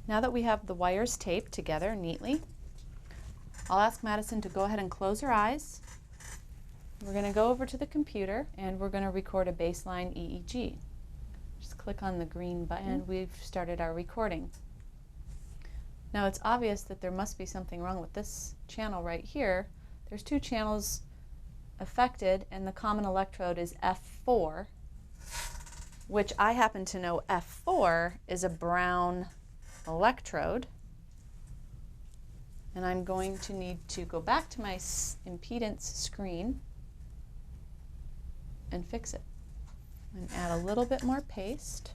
Now that we have the wires taped together neatly, I'll ask Madison to go ahead and close her eyes. We're going to go over to the computer and we're going to record a baseline EEG. Just click on the green button and we've started our recording. Now it's obvious that there must be something wrong with this channel right here. There's two channels affected and the common electrode is F4, which I happen to know F4 is a brown electrode. And I'm going to need to go back to my impedance screen and fix it. And add a little bit more paste.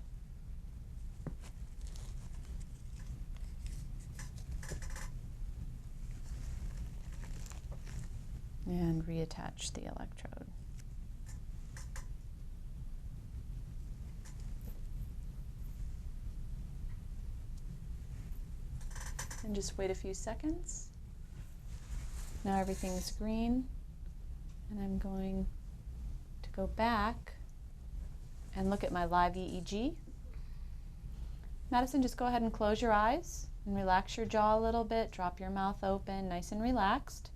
And reattach the electrode. And just wait a few seconds. Now everything's green, and I'm going to go back and look at my live EEG. Madison, just go ahead and close your eyes and relax your jaw a little bit. Drop your mouth open, nice and relaxed.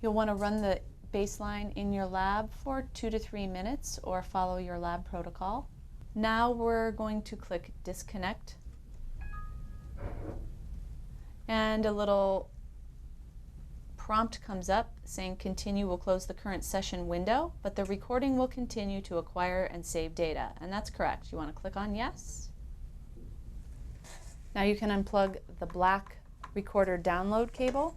You'll want to run the baseline in your lab for 2 to 3 minutes or follow your lab protocol. Now we're going to click disconnect. And a little prompt comes up saying continue will close the current session window, but the recording will continue to acquire and save data. And that's correct. You want to click on yes. Now you can unplug the black recorder download cable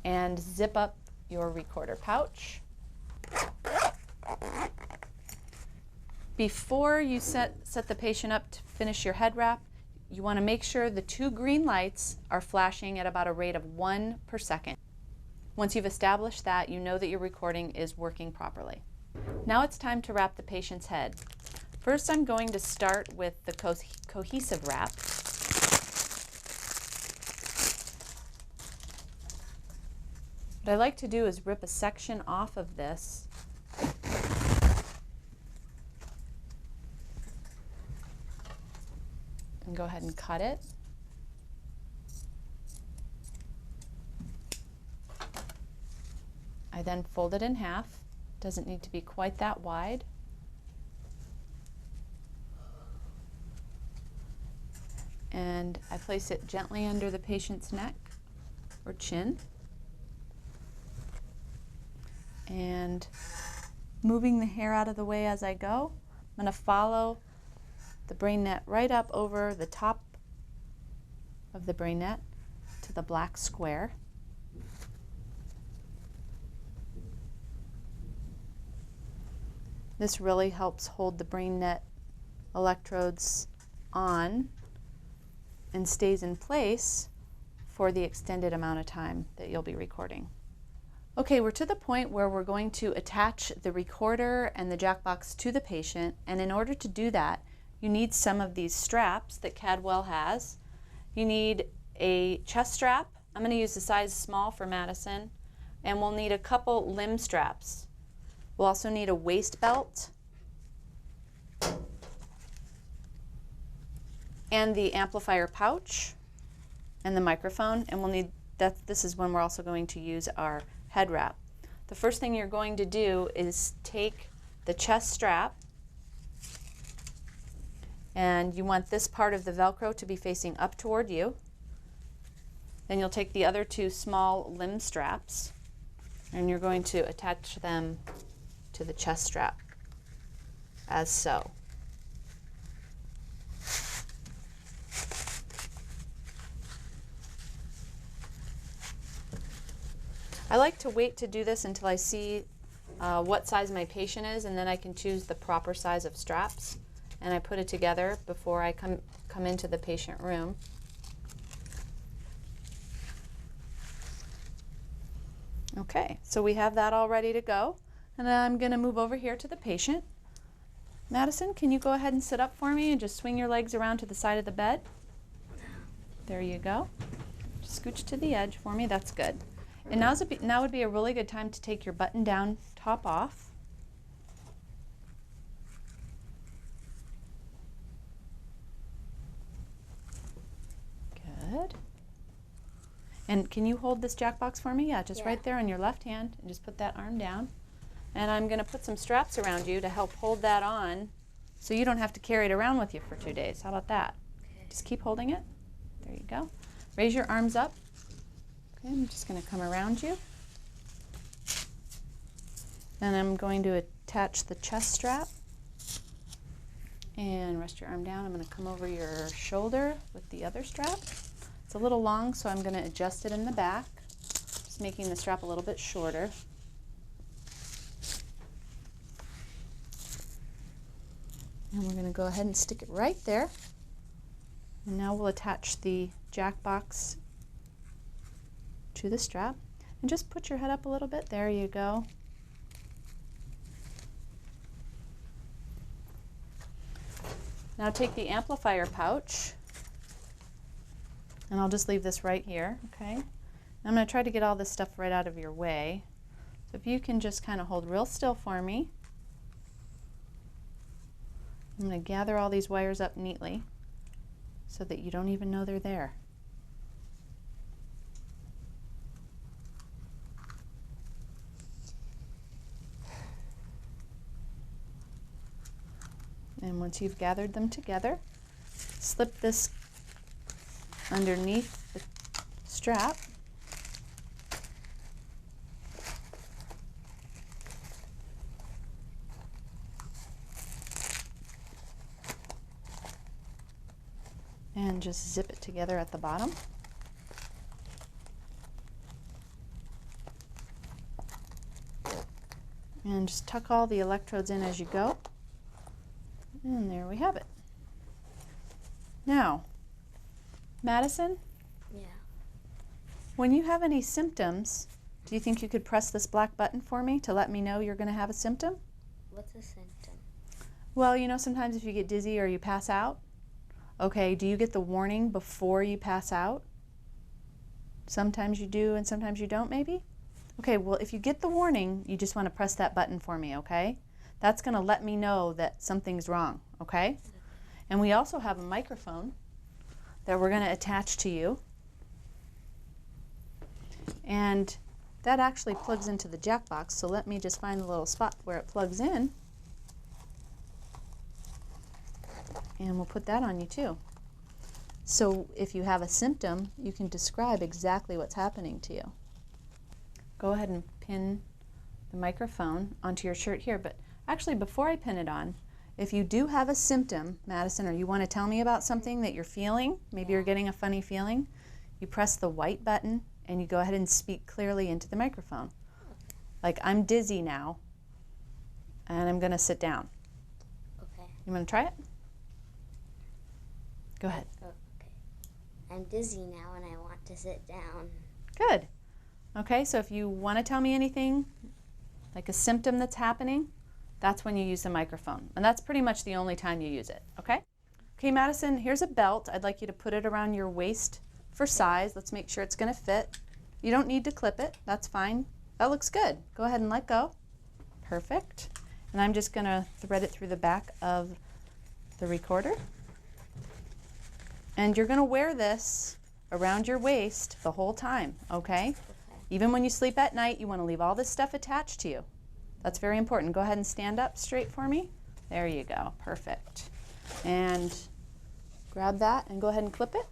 and zip up your recorder pouch. Before you set the patient up to finish your head wrap, you want to make sure the 2 green lights are flashing at about a rate of 1 per second. Once you've established that, you know that your recording is working properly. Now it's time to wrap the patient's head. First, I'm going to start with the cohesive wrap. What I like to do is rip a section off of this and go ahead and cut it. I then fold it in half. Doesn't need to be quite that wide. And I place it gently under the patient's neck or chin. And moving the hair out of the way as I go, I'm going to follow the brain net right up over the top of the brain net to the black square. This really helps hold the brain net electrodes on and stays in place for the extended amount of time that you'll be recording. Okay, we're to the point where we're going to attach the recorder and the Jackbox to the patient, and in order to do that, you need some of these straps that Cadwell has. You need a chest strap. I'm going to use the size small for Madison, and we'll need a couple limb straps. We'll also need a waist belt and the amplifier pouch and the microphone, and we'll need that. This is when we're also going to use our head wrap. The first thing you're going to do is take the chest strap, and you want this part of the Velcro to be facing up toward you. Then you'll take the other 2 small limb straps and you're going to attach them to the chest strap as so. I like to wait to do this until I see what size my patient is, and then I can choose the proper size of straps, and I put it together before I come into the patient room. Okay, so we have that all ready to go, and then I'm going to move over here to the patient. Madison, can you go ahead and sit up for me and just swing your legs around to the side of the bed? There you go. Just scooch to the edge for me. That's good. And now would be a really good time to take your button-down top off. And can you hold this jack box for me? Yeah, just Yeah. right there on your left hand, and just put that arm down. And I'm going to put some straps around you to help hold that on so you don't have to carry it around with you for 2 days. How about that? Okay. Just keep holding it. There you go. Raise your arms up. Okay, I'm just going to come around you. And I'm going to attach the chest strap. And rest your arm down. I'm going to come over your shoulder with the other strap. It's a little long, so I'm going to adjust it in the back, just making the strap a little bit shorter. And we're going to go ahead and stick it right there. And now we'll attach the jack box to the strap. And just put your head up a little bit. There you go. Now take the amplifier pouch, and I'll just leave this right here, okay? I'm going to try to get all this stuff right out of your way. So if you can just kind of hold real still for me. I'm going to gather all these wires up neatly so that you don't even know they're there. And once you've gathered them together, slip this underneath the strap. And just zip it together at the bottom. And just tuck all the electrodes in as you go. And there we have it. Now, Madison, Yeah. when you have any symptoms, do you think you could press this black button for me to let me know you're going to have a symptom? What's a symptom? Well, you know, sometimes if you get dizzy or you pass out, okay, do you get the warning before you pass out? Sometimes you do and sometimes you don't, maybe? Okay, well, if you get the warning, you just want to press that button for me, okay? That's going to let me know that something's wrong, okay? And we also have a microphone that we're going to attach to you. And that actually plugs into the jack box, so let me just find the little spot where it plugs in. And we'll put that on you too. So if you have a symptom, you can describe exactly what's happening to you. Go ahead and pin the microphone onto your shirt here, but actually before I pin it on, if you do have a symptom, Madison, or you want to tell me about something that you're feeling, maybe you're getting a funny feeling, you press the white button and you go ahead and speak clearly into the microphone. Like, I'm dizzy now and I'm going to sit down. Okay. You want to try it? Go ahead. Oh, okay. I'm dizzy now and I want to sit down. Good. Okay, so if you want to tell me anything, like a symptom that's happening, that's when you use the microphone. And that's pretty much the only time you use it, okay? Okay, Madison, here's a belt. I'd like you to put it around your waist for size. Let's make sure it's going to fit. You don't need to clip it. That's fine. That looks good. Go ahead and let go. Perfect. And I'm just going to thread it through the back of the recorder. And you're going to wear this around your waist the whole time, okay? Even when you sleep at night, you want to leave all this stuff attached to you. That's very important. Go ahead and stand up straight for me. There you go. Perfect. And grab that and go ahead and clip it.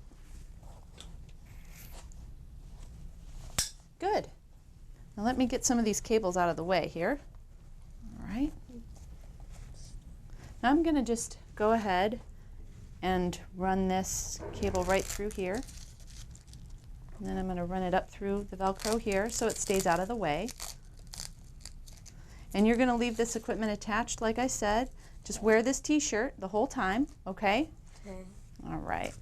Good. Now let me get some of these cables out of the way here. All right. Now I'm going to just go ahead and run this cable right through here. And then I'm going to run it up through the Velcro here so it stays out of the way. And you're going to leave this equipment attached, like I said. Just wear this t-shirt the whole time, okay? Okay. All right.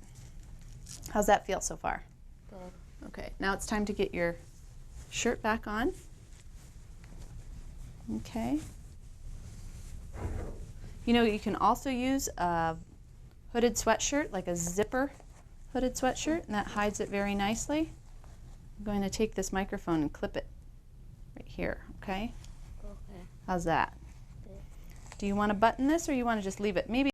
How's that feel so far? Good. Okay, now it's time to get your shirt back on. Okay. You know, you can also use a hooded sweatshirt, like a zipper hooded sweatshirt, and that hides it very nicely. I'm going to take this microphone and clip it right here, okay? Okay. How's that? Good. Do you want to button this or you want to just leave it? Maybe